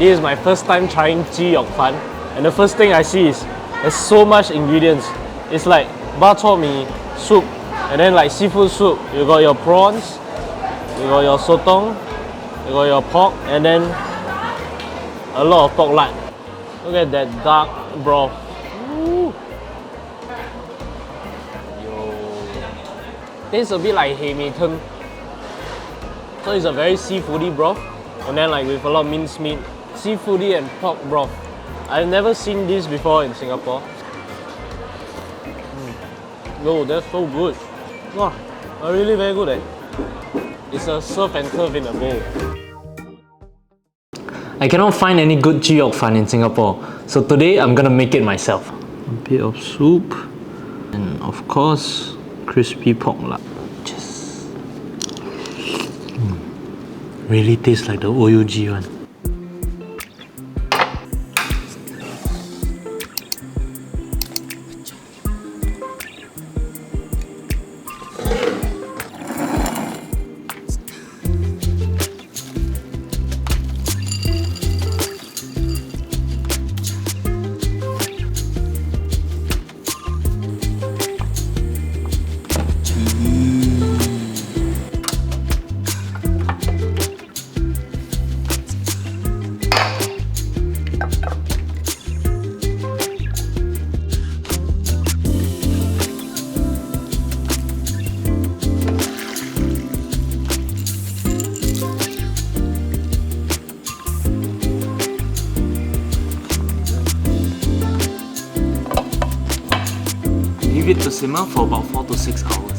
This is my first time trying Chee Yoke Fun, and the first thing I see is there's so much ingredients. It's like bak chor mee soup, and then like seafood soup. You got your prawns, you got your sotong, you got your pork, and then a lot of pork lard. Look at that dark broth. Ooh. Tastes a bit like hei mei teng. So it's a very seafoody broth, and then like with a lot of minced meat, seafoody and pork broth. I've never seen this before in Singapore. Oh, that's so good. Wow, really very good. It's a surf and turf in a bowl. I cannot find any good Chee Yoke Fun in Singapore, so today I'm gonna make it myself. A bit of soup, and of course, crispy pork lard. Just really tastes like the OUG one. Leave it to simmer for about 4 to 6 hours.